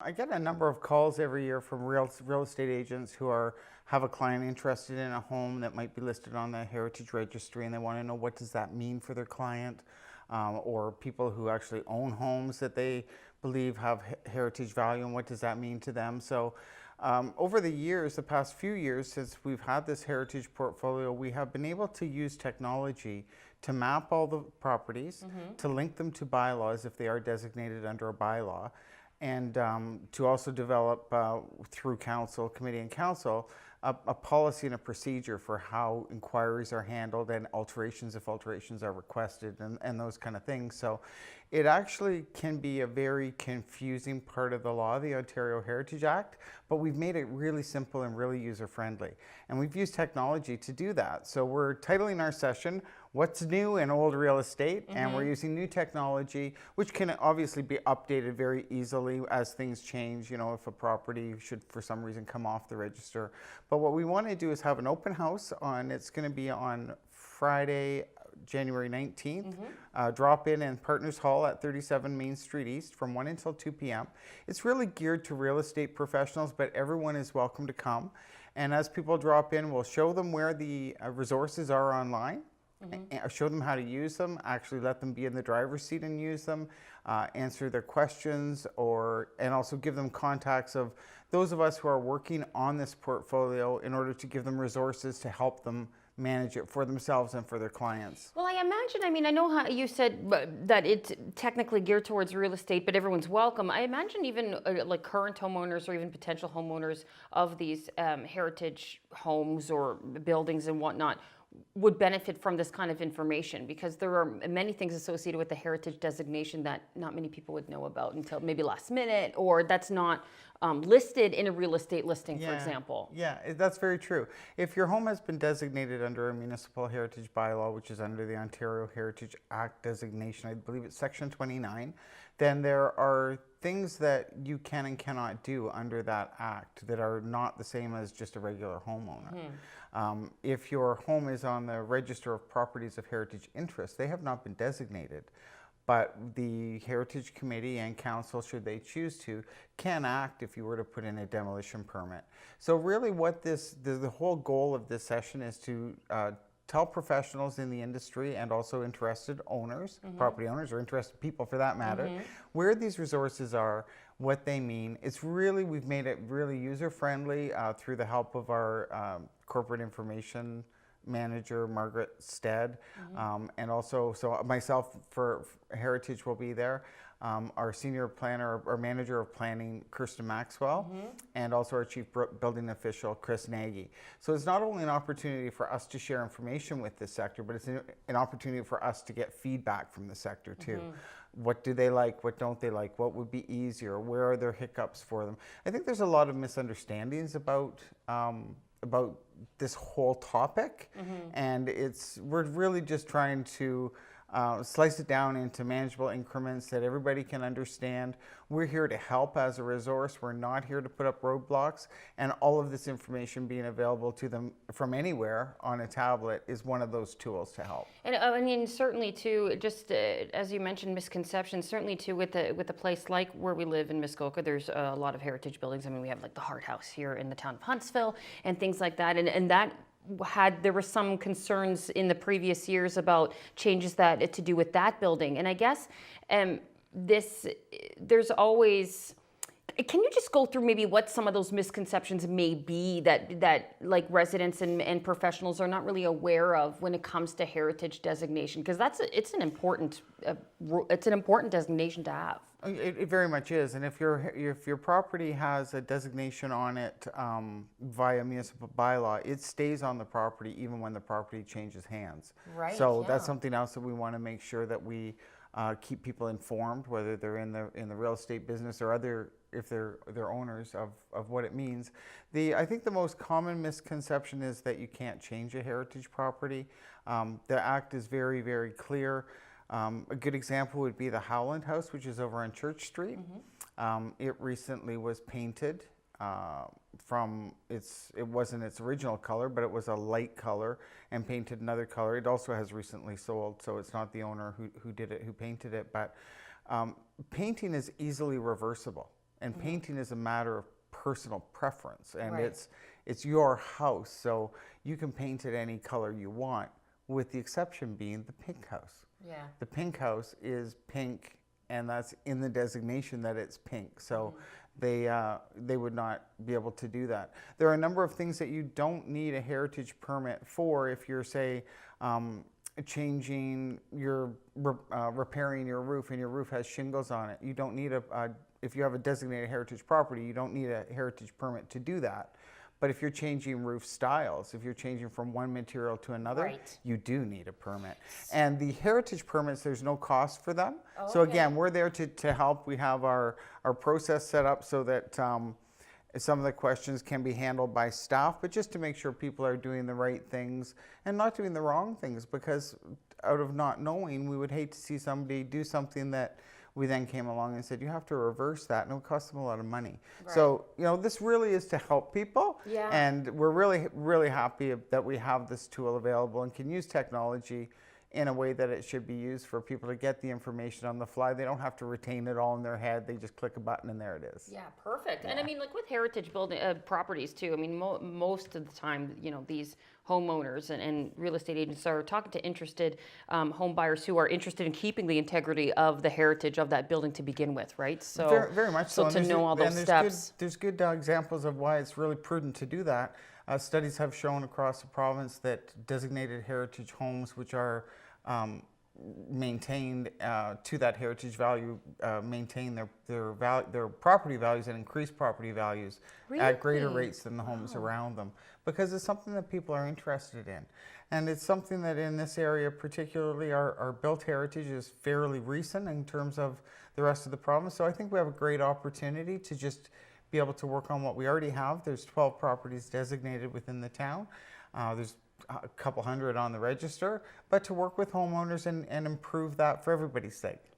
I get a number of calls every year from real estate agents who have a client interested in a home that might be listed on the Heritage Registry, and they want to know what does that mean for their client, or people who actually own homes that they believe have heritage value, and what does that mean to them. So over the years, the past few years since we've had this heritage portfolio, we have been able to use technology to map all the properties, to link them to bylaws if they are designated under a bylaw, and to also develop through council, committee and council, a policy and a procedure for how inquiries are handled and alterations if alterations are requested, and those kind of things. So it actually can be a very confusing part of the law, the Ontario Heritage Act, but we've made it really simple and really user-friendly. And we've used technology to do that. So we're titling our session, What's New in Old Real Estate? And we're using new technology, which can obviously be updated very easily as things change, you know, if a property should for some reason come off the register. But what we want to do is have an open house it's going to be on Friday, January 19th. Drop in Partners Hall at 37 Main Street East from 1 until 2 p.m. It's really geared to real estate professionals, but everyone is welcome to come. And as people drop in, we'll show them where the resources are online. Show them how to use them, actually let them be in the driver's seat and use them, answer their questions, and also give them contacts of those of us who are working on this portfolio in order to give them resources to help them manage it for themselves and for their clients. Well, I imagine, I mean, I know how you said that it's technically geared towards real estate, but everyone's welcome. I imagine even like current homeowners or even potential homeowners of these heritage homes or buildings and whatnot would benefit from this kind of information, because there are many things associated with the heritage designation that not many people would know about until maybe last minute, or that's not listed in a real estate listing, for example. Yeah, that's very true. If your home has been designated under a municipal heritage bylaw, which is under the Ontario Heritage Act designation, I believe it's section 29, then there are things that you can and cannot do under that act that are not the same as just a regular homeowner. If your home is on the Register of Properties of Heritage Interest, they have not been designated, but the Heritage Committee and Council, should they choose to, can act if you were to put in a demolition permit. So really what the whole goal of this session is to tell professionals in the industry and also interested owners, property owners or interested people for that matter, where these resources are, what they mean. We've made it really user-friendly through the help of our corporate information manager, Margaret Stead, and also, so myself for Heritage will be there. Our senior planner or manager of planning, Kirsten Maxwell, and also our chief building official, Chris Nagy. So it's not only an opportunity for us to share information with this sector, but it's an opportunity for us to get feedback from the sector too. What do they like? What don't they like? What would be easier? Where are there hiccups for them? I think there's a lot of misunderstandings about this whole topic, and we're really just trying to slice it down into manageable increments that everybody can understand. We're here to help as a resource. We're not here to put up roadblocks, and all of this information being available to them from anywhere on a tablet is one of those tools to help. And I mean, certainly too, just as you mentioned, misconceptions, certainly too with a place like where we live in Muskoka, there's a lot of heritage buildings. I mean, we have like the Hart House here in the town of Huntsville and things like that, and that there were some concerns in the previous years about changes that to do with that building. And I guess there's always, can you just go through maybe what some of those misconceptions may be that like residents and professionals are not really aware of when it comes to heritage designation? Because it's an important designation to have. It very much is, and if your property has a designation on it via municipal bylaw, it stays on the property even when the property changes hands. Right. So that's something else that we want to make sure that we keep people informed, whether they're in the real estate business or if they're owners of what it means. I think the most common misconception is that you can't change a heritage property. The Act is very, very clear. A good example would be the Howland House, which is over on Church Street. It recently was painted it wasn't its original color, but it was a light color and painted another color. It also has recently sold, so it's not the owner who painted it, but painting is easily reversible. And painting is a matter of personal preference, and Right. it's your house, so you can paint it any color you want, with the exception being the pink house. Yeah. The pink house is pink, and that's in the designation that it's pink. So they would not be able to do that. There are a number of things that you don't need a heritage permit for if you're, say, changing your repairing your roof and your roof has shingles on it. You don't need if you have a designated heritage property, you don't need a heritage permit to do that. But if you're changing roof styles, if you're changing from one material to another, Right. you do need a permit. And the heritage permits, there's no cost for them. Oh, so okay. again, we're there to help. We have our process set up so that some of the questions can be handled by staff, but just to make sure people are doing the right things and not doing the wrong things, because out of not knowing, we would hate to see somebody do something that we then came along and said, you have to reverse that, and it would cost them a lot of money. Right. So, this really is to help people. Yeah. And we're really, really happy that we have this tool available and can use technology in a way that it should be used for people to get the information on the fly. They don't have to retain it all in their head. They just click a button and there it is. Yeah, perfect. And I mean, like with heritage building properties too, I mean, most of the time, these homeowners and real estate agents are talking to interested home buyers who are interested in keeping the integrity of the heritage of that building to begin with, right? So Very much so. So And to know all those steps. There's good examples of why it's really prudent to do that. Studies have shown across the province that designated heritage homes, which are maintained to that heritage value, maintain their property values and increase property values at greater Really? rates than the homes around them, because it's something that people are interested in. And it's something that in this area, particularly our built heritage is fairly recent in terms of the rest of the province. So I think we have a great opportunity to just be able to work on what we already have. There's 12 properties designated within the town. There's a couple hundred on the register, but to work with homeowners and improve that for everybody's sake.